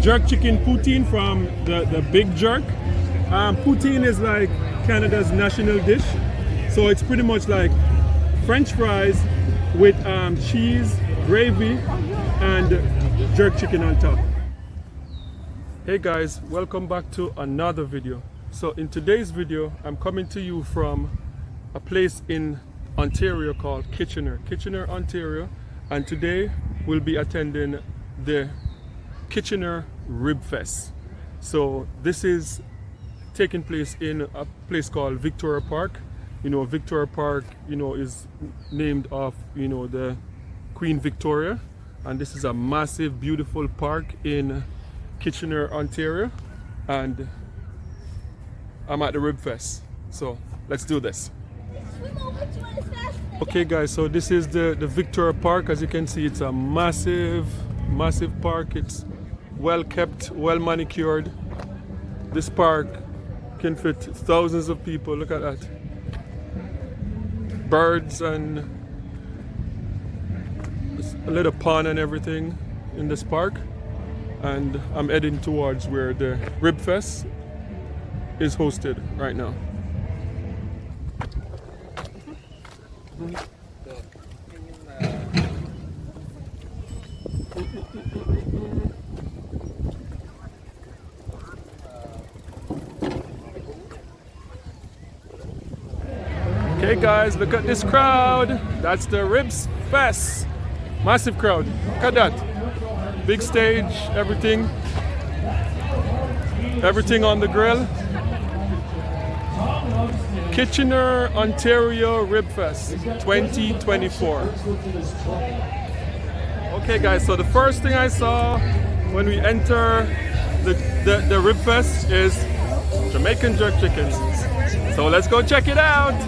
jerk chicken poutine from the Big Jerk. Poutine is like Canada's national dish. So it's pretty much like French fries with cheese, gravy, and jerk chicken on top. Hey guys, welcome back to another video. So in today's video, I'm coming to you from a place in Ontario called Kitchener, Ontario. And today we'll be attending the Kitchener Rib Fest. So this is taking place in a place called Victoria Park. You know, Victoria Park, you know, is named of, you know, the Queen Victoria. And this is a massive, beautiful park in Kitchener, Ontario. And I'm at the Rib Fest. So let's do this. Okay guys, so this is the Victoria Park. As you can see, it's a massive park. It's well kept, well manicured. This park can fit thousands of people. Look at that. Birds and a little pond and everything in this park. And I'm heading towards where the Rib Fest is hosted right now. Okay guys, look at this crowd. That's the Ribs Fest. Massive crowd. Look at that. Big stage, everything on the grill. Kitchener, Ontario Rib Fest 2024. Okay guys, so the first thing I saw when we enter the Rib Fest is Jamaican Jerk Chicken. So let's go check it out.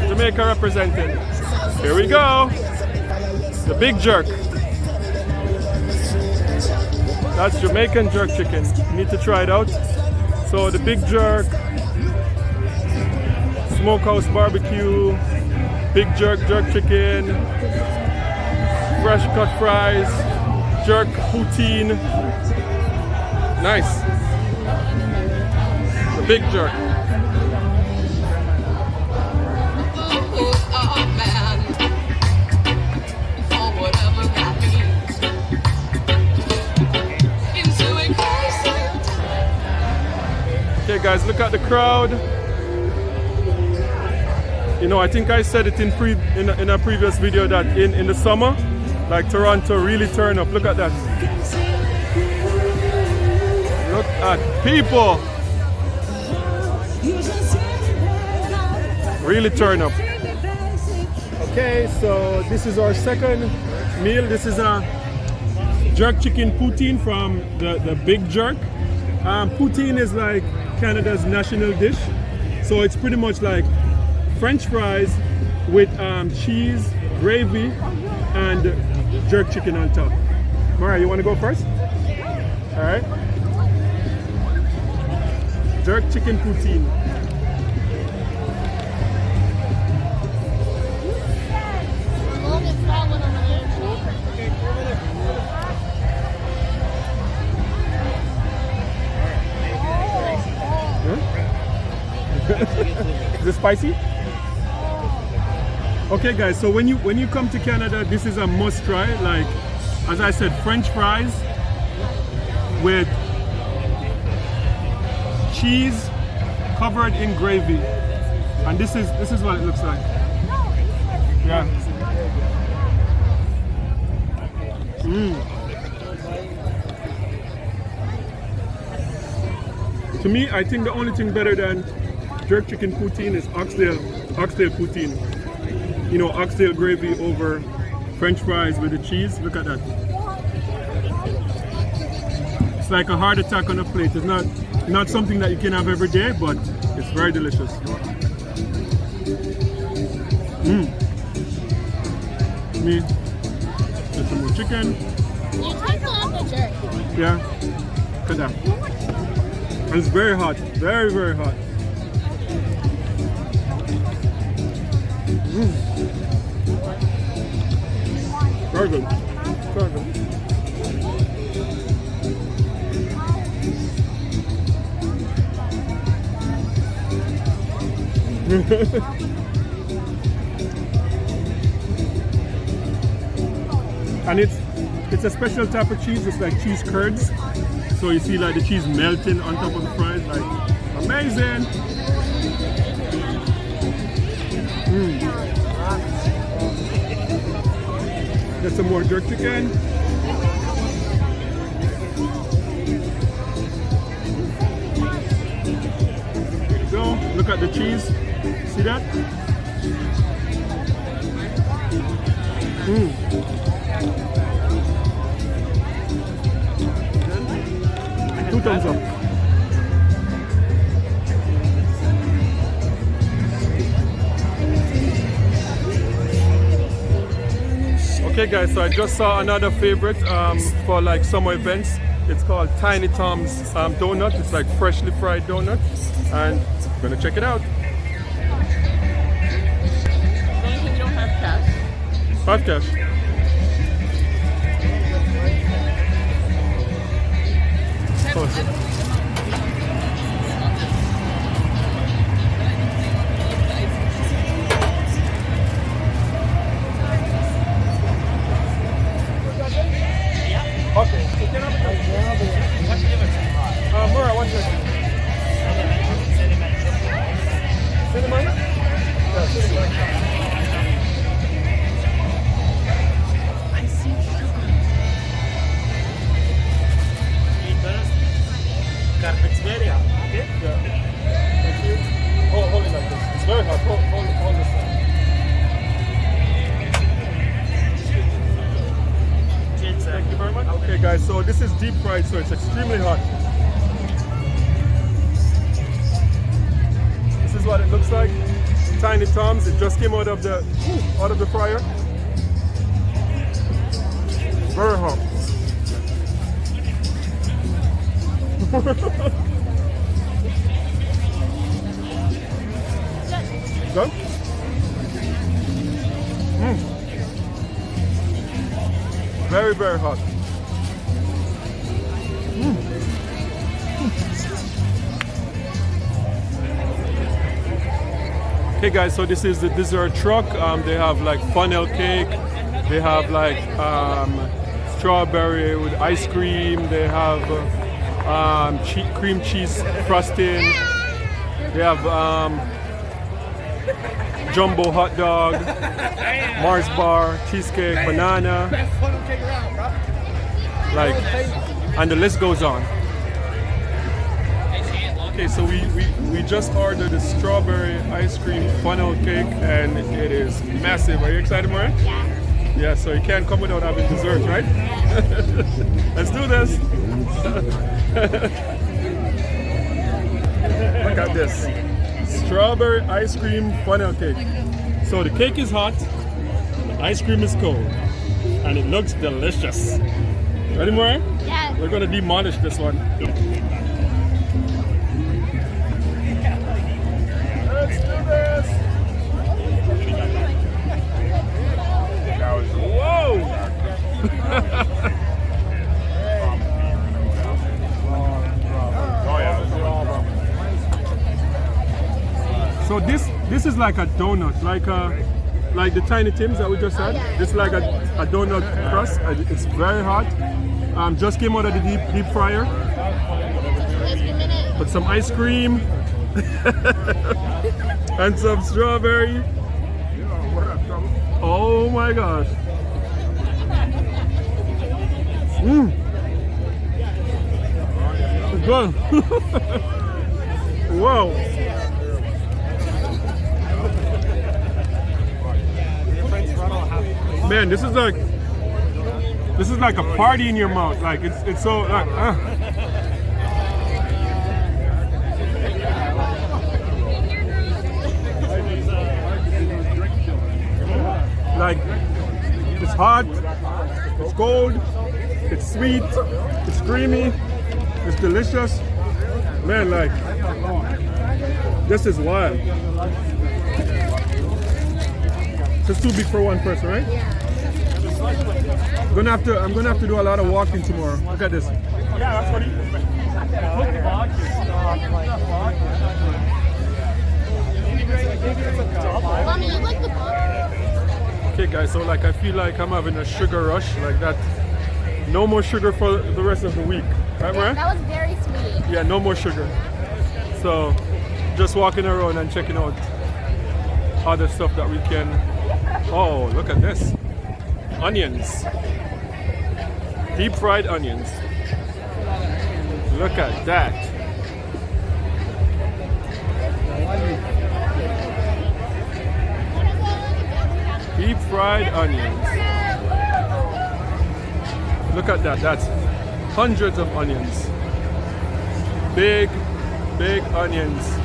Jamaica represented. Here we go. The Big Jerk. That's Jamaican Jerk Chicken. You need to try it out. So the Big Jerk, Smokehouse Barbecue, Big Jerk Jerk Chicken, fresh cut fries, jerk poutine. Nice. The Big Jerk. Okay guys, look at the crowd. You know, I think I said it in a previous video that in the summer, like Toronto really turn up. Look at that. Look at people. Really turn up. Okay, so this is our second meal. This is a jerk chicken poutine from the Big Jerk. Poutine is like Canada's national dish. So it's pretty much like French fries with cheese, gravy, and jerk chicken on top. Mara, you want to go first? All right. Jerk chicken poutine. Is it spicy? Okay guys, so when you come to Canada, this is a must try. Like, as I said, French fries with cheese covered in gravy. And this is what it looks like. Yeah. To me, I think the only thing better than jerk chicken poutine is oxtail poutine. You know, oxtail gravy over French fries with the cheese. Look at that. It's like a heart attack on a plate. It's not something that you can have every day, but it's very delicious. Me, get some more chicken. You take off the jerk. Yeah, look at that. And it's very hot, very hot. Very good. Very good. And it's a special type of cheese. It's like cheese curds. So you see like the cheese melting on top of the fries, like amazing. Get some more jerk chicken. There you go. Look at the cheese. See that? Two thumbs up. Okay guys, so I just saw another favorite for like summer events. It's called Tiny Tom's donut. It's like freshly fried donut, and I'm gonna check it out. The only thing you don't have cash. 5 cash. Okay. Mura, 1 second. Cinnamon? Yeah, cinnamon. I see sugar. Carpexmeria. Okay? Yeah. Thank you. Hold it like this. It's very hot. Hold this side. Thank you very much. Okay guys, so this is deep fried, so it's extremely hot. This is what it looks like. Tiny Tom's. It just came out of the fryer. Very hot. Done? Very, very hot. Okay guys, so this is the dessert truck. They have like funnel cake. They have like strawberry with ice cream. They have cream cheese frosting. They have jumbo hot dog, Mars bar, cheesecake, banana, like, and the list goes on. Okay, so we just ordered the strawberry ice cream funnel cake, and it is massive. Are you excited, Maria? Yeah. Yeah, so you can't come without having dessert, right? Let's do this. Look at this. Strawberry ice cream funnel cake. So the cake is hot, the ice cream is cold, and it looks delicious. Ready, Maria? Yeah. We're gonna demolish this one. Let's do this. Whoa! So this is like a donut, like the Tiny Tims that we just had. This is like a donut crust. It's very hot. Just came out of the deep fryer. Put some ice cream and some strawberry. Oh my gosh. It's good. Wow. Man, this is like a party in your mouth. Like it's so like it's hot, it's cold, it's sweet, it's creamy, it's delicious. Man, like this is wild. It's too big for one person, right? Yeah. I'm gonna have to do a lot of walking tomorrow. Look at this. Yeah, that's what he Mommy, you like the book? Okay guys, so like I feel like I'm having a sugar rush like that. No more sugar for the rest of the week. Right, Mariah? That was very sweet. Yeah, no more sugar. So just walking around and checking out other stuff that we can. Oh, look at this. Onions. Deep fried onions. Look at that. Deep fried onions. Look at that. That's hundreds of onions. Big, big onions.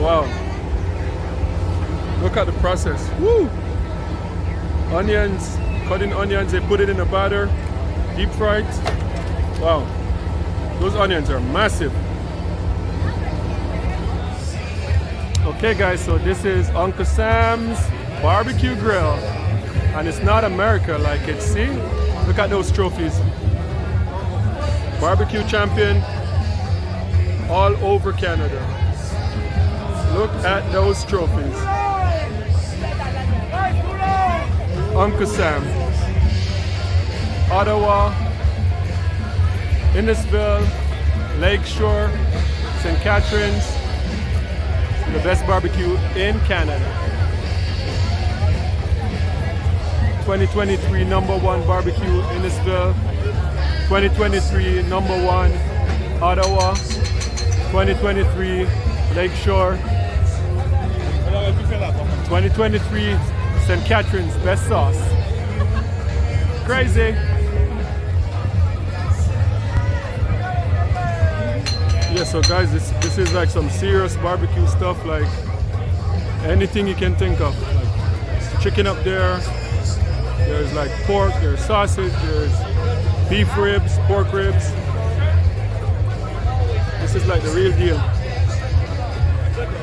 Wow. Look at the process. Woo! Onions, cutting onions, they put it in a batter, deep fried. Wow. Those onions are massive. Okay guys, so this is Uncle Sam's barbecue grill. And it's not America like it's, see? Look at those trophies. Barbecue champion all over Canada. Look at those trophies. Uncle Sam. Ottawa, Innisfil, Lakeshore, St. Catharines. The best barbecue in Canada. 2023 #1 barbecue Innisfil. 2023 #1 Ottawa. 2023 Lakeshore. 2023 St. Catharines best sauce. Crazy. Yeah, so guys, this is like some serious barbecue stuff, like anything you can think of. Like chicken up there. There's like pork, there's sausage, there's beef ribs, pork ribs. This is like the real deal.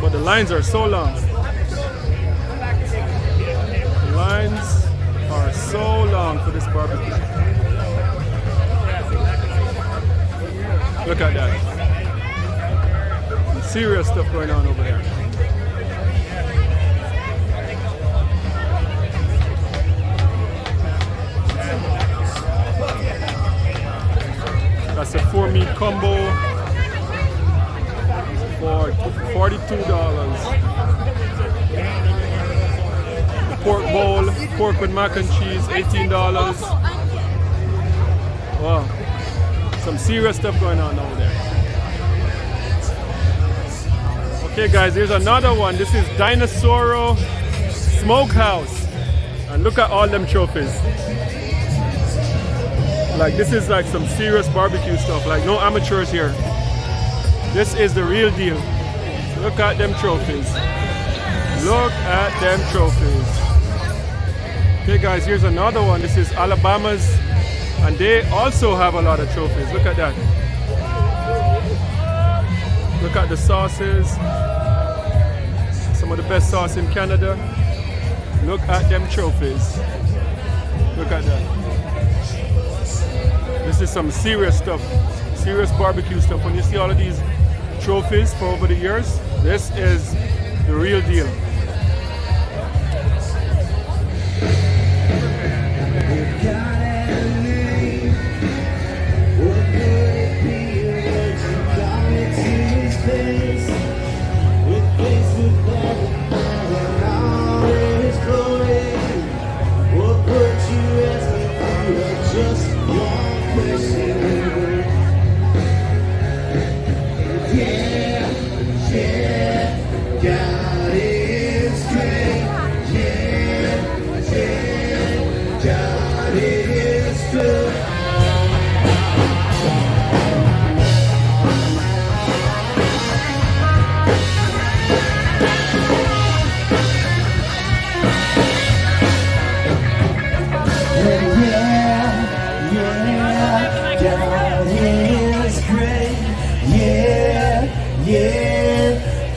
But the lines are so long. The lines are so long for this barbecue. Look at that. Some serious stuff going on over there. That's a 4-meat combo for $42. Pork bowl, pork with mac and cheese, $18. Wow, some serious stuff going on over there. Okay guys, here's another one. This is Dinosauro Smokehouse. And look at all them trophies. Like this is like some serious barbecue stuff, like no amateurs here. This is the real deal. Look at them trophies. Look at them trophies. Okay guys, here's another one. This is Alabama's, and they also have a lot of trophies. Look at that. Look at the sauces. Some of the best sauce in Canada. Look at them trophies. Look at that. This is some serious stuff, serious barbecue stuff. When you see all of these trophies for over the years, this is the real deal.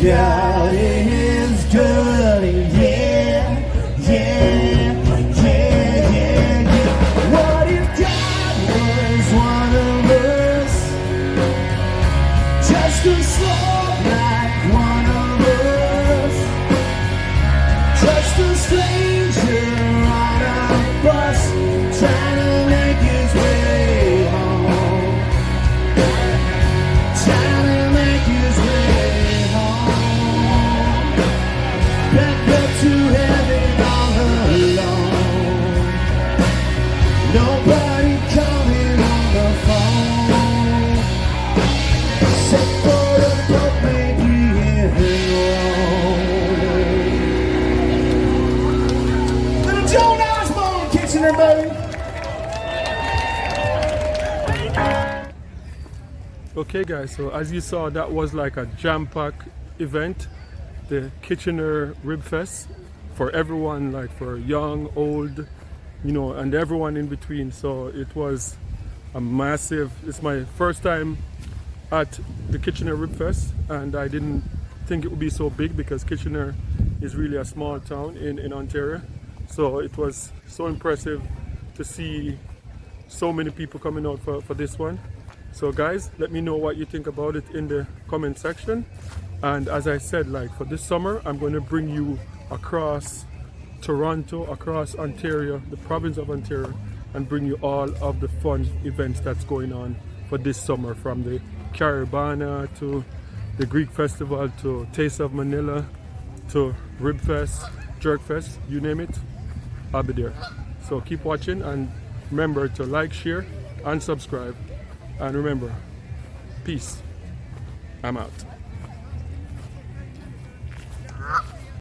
God is good, yeah, yeah, yeah, yeah, yeah. What if God was one of us? Just a soul like one of us. Okay guys, so as you saw, that was like a jam-packed event, the Kitchener Rib Fest, for everyone, like for young, old, you know, and everyone in between. So it was a massive, it's my first time at the Kitchener Rib Fest, and I didn't think it would be so big because Kitchener is really a small town in Ontario. So it was so impressive to see so many people coming out for this one. So guys, let me know what you think about it in the comment section. And as I said, like for this summer, I'm going to bring you across Toronto, across Ontario, the province of Ontario, and bring you all of the fun events that's going on for this summer, from the Caribana to the Greek Festival to Taste of Manila to Rib Fest, Jerk Fest, you name it, I'll be there. So keep watching, and remember to like, share, and subscribe. And remember, peace. I'm out.